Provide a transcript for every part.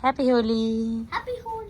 Happy Holi. Happy Holi.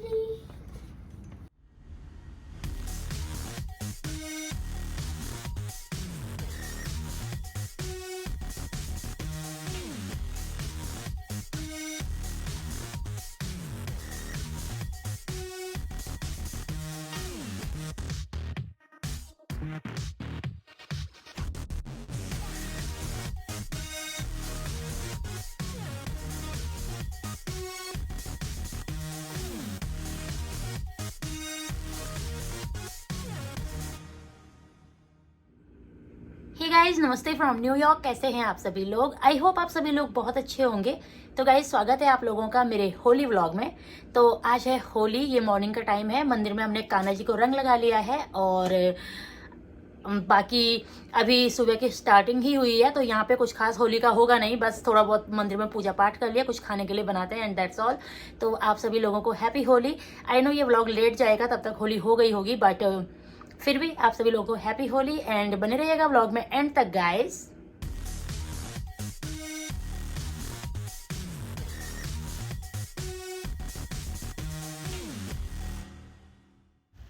Hey guys, नमस्ते from New York. कैसे हैं आप सभी लोग? आई होप आप सभी लोग बहुत अच्छे होंगे। तो गाइस, स्वागत है आप लोगों का मेरे होली व्लॉग में। तो आज है होली, ये मॉर्निंग का टाइम है। मंदिर में हमने कान्हा जी को रंग लगा लिया है और बाकी अभी सुबह की स्टार्टिंग ही हुई है, तो यहाँ पे कुछ खास होली का होगा नहीं। बस थोड़ा बहुत मंदिर में पूजा पाठ कर लिया, कुछ खाने के लिए बनाते हैं एंड दैट्स ऑल। तो आप सभी लोगों को हैप्पी होली। आई नो ये व्लॉग लेट जाएगा, तब तक होली हो गई होगी, बट फिर भी आप सभी लोगों को हैप्पी होली एंड बने रहिएगा व्लॉग में एंड तक गाइस।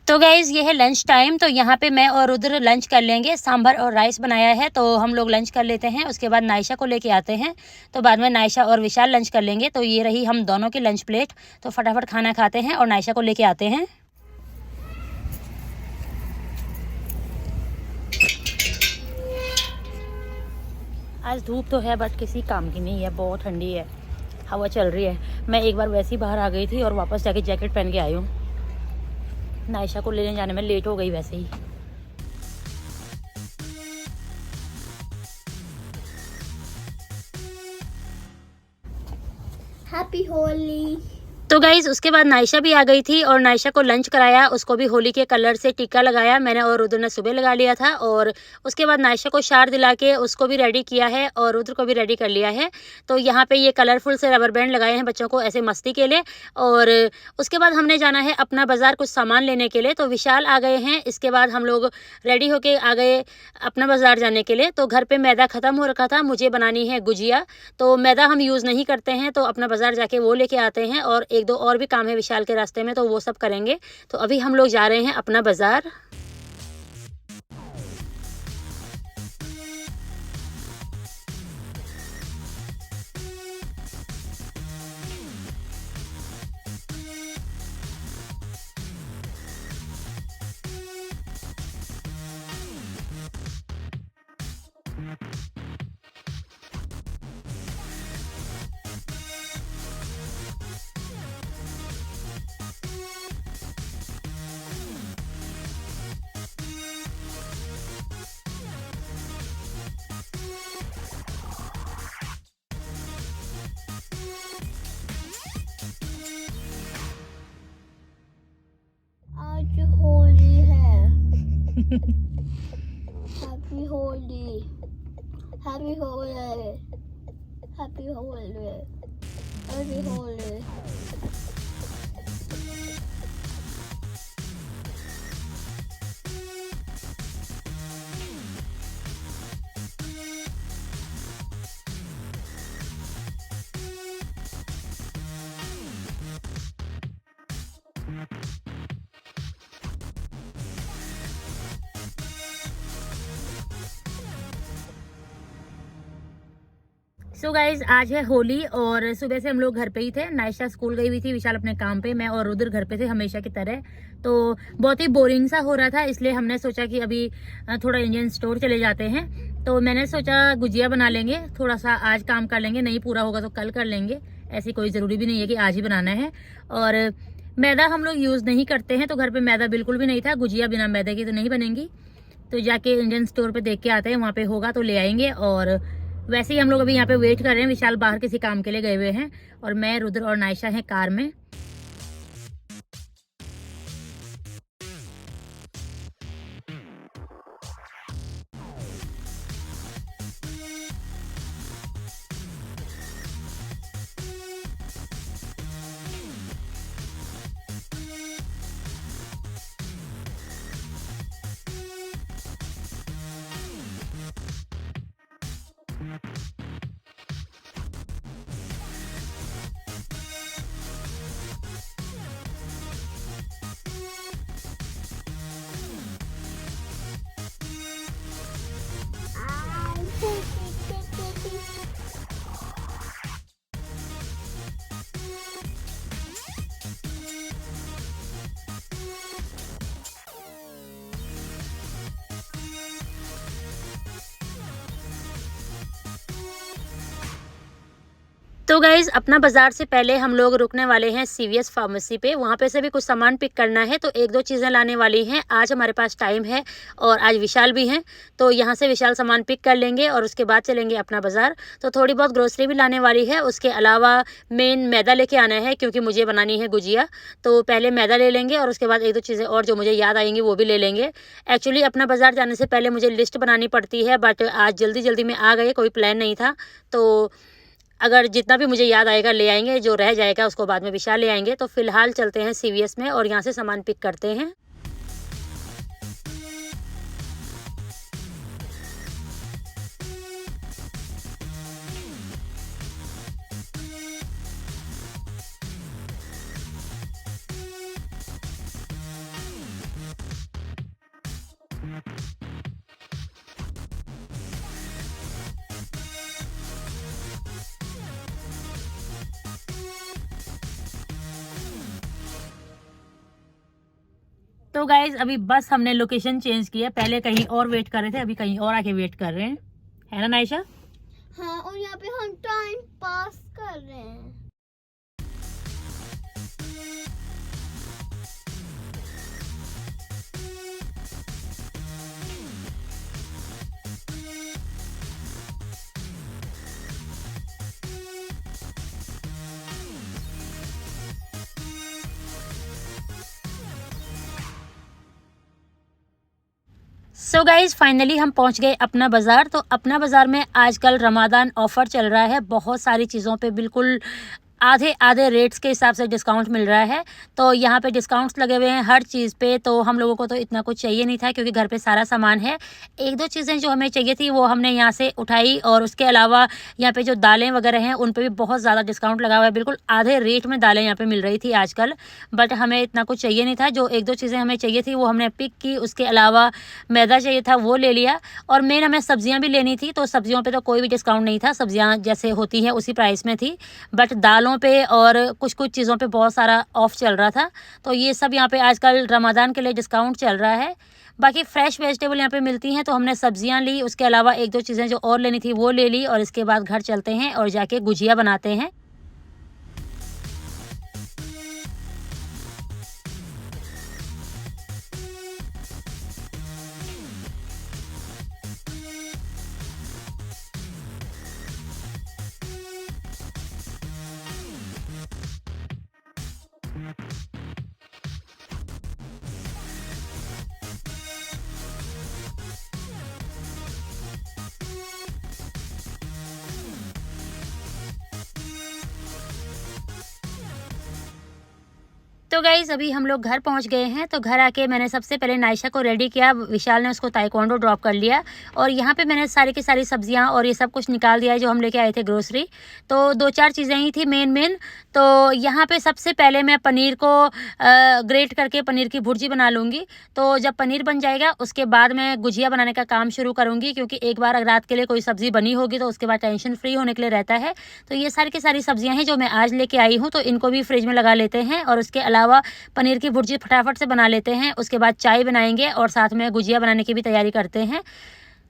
तो गाइज ये है लंच टाइम। तो यहाँ पे मैं और रुद्र लंच कर लेंगे। सांभर और राइस बनाया है, तो हम लोग लंच कर लेते हैं। उसके बाद नायशा को लेके आते हैं, तो बाद में नायशा और विशाल लंच कर लेंगे। तो ये रही हम दोनों की लंच प्लेट। तो फटाफट खाना खाते हैं और नायशा को लेके आते हैं। आज धूप तो है बट किसी काम की नहीं है, बहुत ठंडी है, हवा चल रही है। मैं एक बार वैसे ही बाहर आ गई थी और वापस जाके जैकेट पहन के आई हूँ। नायशा को लेने जाने में लेट हो गई वैसे ही। हैप्पी होली। तो गाइज उसके बाद नायशा भी आ गई थी और नायशा को लंच कराया, उसको भी होली के कलर से टीका लगाया। मैंने और रुद्र ने सुबह लगा लिया था। और उसके बाद नायशा को शार दिला के उसको भी रेडी किया है और रुद्र को भी रेडी कर लिया है। तो यहाँ पे ये कलरफुल से रबर बैंड लगाए हैं बच्चों को ऐसे मस्ती के लिए। और उसके बाद हमने जाना है अपना बाजार कुछ सामान लेने के लिए। तो विशाल आ गए हैं। इसके बाद हम लोग रेडी होके आ गए अपना बाजार जाने के लिए। तो घर पे मैदा ख़त्म हो रखा था, मुझे बनानी है गुजिया। तो मैदा हम यूज़ नहीं करते हैं, तो अपना बाजार जाके वो लेके आते हैं। और एक दो और भी काम है विशाल के रास्ते में, तो वो सब करेंगे। तो अभी हम लोग जा रहे हैं अपना बाजार। आज होली है। Happy Holi. Happy Holi. Happy Holi. Happy Holi. So guys आज है होली और सुबह से हम लोग घर पे ही थे। नायशा स्कूल गई हुई थी, विशाल अपने काम पे, मैं और उधर घर पे थे हमेशा की तरह। तो बहुत ही बोरिंग सा हो रहा था, इसलिए हमने सोचा कि अभी थोड़ा इंडियन स्टोर चले जाते हैं। तो मैंने सोचा गुजिया बना लेंगे, थोड़ा सा आज काम कर लेंगे, नहीं पूरा होगा तो कल कर लेंगे। ऐसी कोई ज़रूरी भी नहीं है कि आज ही बनाना है। और मैदा हम लोग यूज़ नहीं करते हैं, तो घर पर मैदा बिल्कुल भी नहीं था। गुजिया बिना मैदे की तो नहीं बनेंगी। तो जाके इंडियन स्टोर पर देख के आते हैं, वहाँ पर होगा तो ले आएंगे। और वैसे ही हम लोग अभी यहाँ पे वेट कर रहे हैं। विशाल बाहर किसी काम के लिए गए हुए हैं और मैं, रुद्र और नायशा हैं कार में। तो गाइज़ अपना बाज़ार से पहले हम लोग रुकने वाले हैं CVS फार्मेसी पे। वहाँ पे से भी कुछ सामान पिक करना है, तो 1-2 चीज़ें लाने वाली हैं। आज हमारे पास टाइम है और आज विशाल भी हैं, तो यहाँ से विशाल सामान पिक कर लेंगे और उसके बाद चलेंगे अपना बाज़ार। तो थोड़ी बहुत ग्रोसरी भी लाने वाली है। उसके अलावा मेन मैदा लेके आना है, क्योंकि मुझे बनानी है गुजिया। तो पहले मैदा ले लेंगे और उसके बाद 1-2 चीज़ें और जो मुझे याद आएंगी वो भी ले लेंगे। एक्चुअली अपना बाज़ार जाने से पहले मुझे लिस्ट बनानी पड़ती है, बट आज जल्दी में आ गए, कोई प्लान नहीं था। तो अगर जितना भी मुझे याद आएगा ले आएंगे, जो रह जाएगा उसको बाद में विशाल ले आएंगे। तो फिलहाल चलते हैं CVS में और यहाँ से सामान पिक करते हैं। तो गाइज अभी बस हमने लोकेशन चेंज किया, पहले कहीं और वेट कर रहे थे, अभी कहीं और आके वेट कर रहे हैं, है ना नायशा? हाँ, और यहाँ पे हम टाइम पास कर रहे हैं। सो गाइज़ फाइनली हम पहुंच गए अपना बाज़ार। तो अपना बाज़ार में आजकल रमादान ऑफ़र चल रहा है, बहुत सारी चीज़ों पे बिल्कुल आधे रेट्स के हिसाब से डिस्काउंट मिल रहा है। तो यहाँ पे डिस्काउंट्स लगे हुए हैं हर चीज़ पे। तो हम लोगों को तो इतना कुछ चाहिए नहीं था, क्योंकि घर पे सारा सामान है। 1-2 चीज़ें जो हमें चाहिए थी वो हमने यहाँ से उठाई, और उसके अलावा यहाँ पे जो दालें वगैरह हैं उन पे भी बहुत ज़्यादा डिस्काउंट लगा हुआ है। बिल्कुल आधे रेट में दालें यहाँ पे मिल रही थी आजकल, बट हमें इतना कुछ चाहिए नहीं था। जो 1-2 चीज़ें हमें चाहिए थी वो हमने पिक की। उसके अलावा मैदा चाहिए था, वो ले लिया। और मेन हमें सब्जियाँ भी लेनी थी, तो सब्जियों पर तो कोई भी डिस्काउंट नहीं था, सब्जियाँ जैसे होती हैं उसी प्राइस में थी। बट दालों पे और कुछ चीज़ों पे बहुत सारा ऑफ चल रहा था। तो ये सब यहाँ पे आजकल रमज़ान के लिए डिस्काउंट चल रहा है। बाकी फ्रेश वेजिटेबल यहाँ पे मिलती हैं, तो हमने सब्जियाँ ली। उसके अलावा 1-2 चीज़ें जो और लेनी थी वो ले ली, और इसके बाद घर चलते हैं और जाके गुजिया बनाते हैं। तो गाइज़ अभी हम लोग घर पहुंच गए हैं। तो घर आके मैंने सबसे पहले नायशा को रेडी किया, विशाल ने उसको ताइक्वांडो ड्रॉप कर लिया, और यहाँ पे मैंने सारी की सारी सब्जियां और ये सब कुछ निकाल दिया है जो हम लेके आए थे ग्रोसरी। तो 2-4 चीज़ें ही थी मेन। तो यहाँ पे सबसे पहले मैं पनीर को ग्रेट करके पनीर की भुर्जी बना लूँगी। तो जब पनीर बन जाएगा उसके बाद मैं गुजिया बनाने का काम शुरू करूँगी, क्योंकि एक बार अगर रात के लिए कोई सब्ज़ी बनी होगी तो उसके बाद टेंशन फ्री होने के लिए रहता है। तो ये सारी की सारी सब्जियाँ हैं जो मैं आज लेके आई हूँ, तो इनको भी फ्रिज में लगा लेते हैं। और उसके अलावा पनीर की भुर्जी फटाफट से बना लेते हैं। उसके बाद चाय बनाएंगे और साथ में गुजिया बनाने की भी तैयारी करते हैं।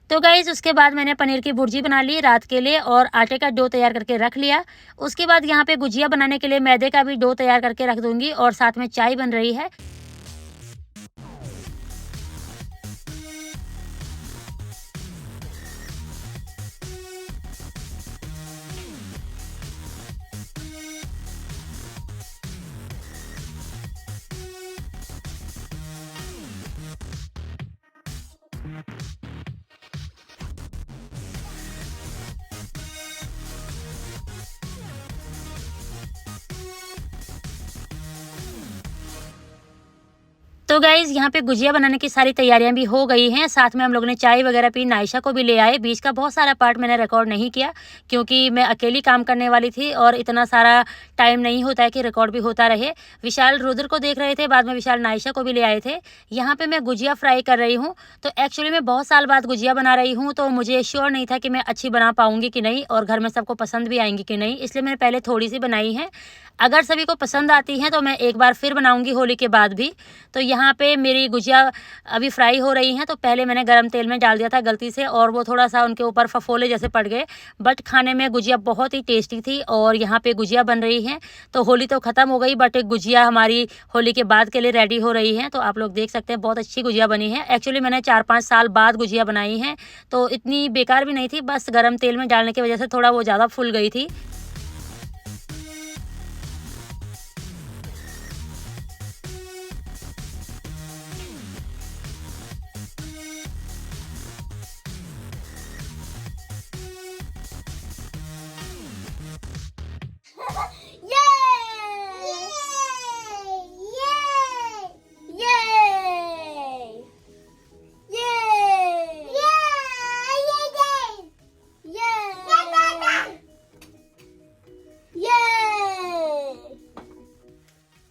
तो गाइज़ उसके बाद मैंने पनीर की भुर्जी बना ली रात के लिए, और आटे का डो तैयार करके रख लिया। उसके बाद यहाँ पे गुजिया बनाने के लिए मैदे का भी डो तैयार करके रख दूंगी, और साथ में चाय बन रही है। तो गाइज़ यहाँ पे गुजिया बनाने की सारी तैयारियां भी हो गई हैं। साथ में हम लोगों ने चाय वगैरह पी, नायशा को भी ले आए। बीच का बहुत सारा पार्ट मैंने रिकॉर्ड नहीं किया, क्योंकि मैं अकेली काम करने वाली थी और इतना सारा टाइम नहीं होता है कि रिकॉर्ड भी होता रहे। विशाल रुद्र को देख रहे थे, बाद में विशाल नायशा को भी ले आए थे। यहाँ पे मैं गुजिया फ्राई कर रही हूँ। तो एक्चुअली मैं बहुत साल बाद गुजिया बना रही हूँ, तो मुझे श्योर नहीं था कि मैं अच्छी बना पाऊँगी कि नहीं, और घर में सबको पसंद भी आएंगी कि नहीं, इसलिए मैंने पहले थोड़ी सी बनाई है। अगर सभी को पसंद आती हैं तो मैं एक बार फिर बनाऊंगी होली के बाद भी। तो यहाँ पे मेरी गुजिया अभी फ्राई हो रही हैं, तो पहले मैंने गरम तेल में डाल दिया था गलती से और वो थोड़ा सा उनके ऊपर फफोले जैसे पड़ गए, बट खाने में गुजिया बहुत ही टेस्टी थी। और यहाँ पे गुजिया बन रही हैं, तो होली तो ख़त्म हो गई बट गुजिया हमारी होली के बाद के लिए रेडी हो रही हैं। तो आप लोग देख सकते हैं बहुत अच्छी गुजिया बनी है। एक्चुअली मैंने 4-5 साल बाद गुजिया बनाई हैं, तो इतनी बेकार भी नहीं थी, बस गरम तेल में डालने की वजह से थोड़ा वो ज़्यादा फूल गई थी।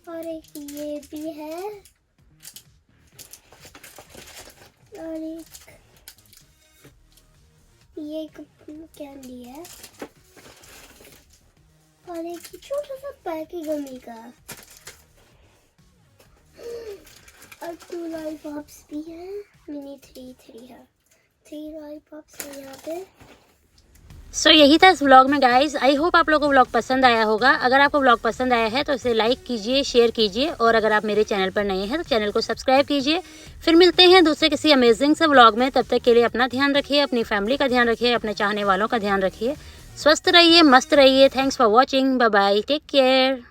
और एक ये भी है और एक ये कैंडी है और एक छोटा सा पैकेट गमी का और 2 लॉलीपॉप्स भी है। मिनी 3 है, 3 लॉलीपॉप्स है यहाँ पे। सो यही था इस व्लॉग में गाइज। आई होप आप लोगों को व्लॉग पसंद आया होगा। अगर आपको व्लॉग पसंद आया है तो इसे लाइक कीजिए, शेयर कीजिए और अगर आप मेरे चैनल पर नए हैं तो चैनल को सब्सक्राइब कीजिए। फिर मिलते हैं दूसरे किसी अमेजिंग से व्लॉग में। तब तक के लिए अपना ध्यान रखिए, अपनी फैमिली का ध्यान रखिए, अपने चाहने वालों का ध्यान रखिए। स्वस्थ रहिए, मस्त रहिए। Thanks for watching. Bye bye, take care.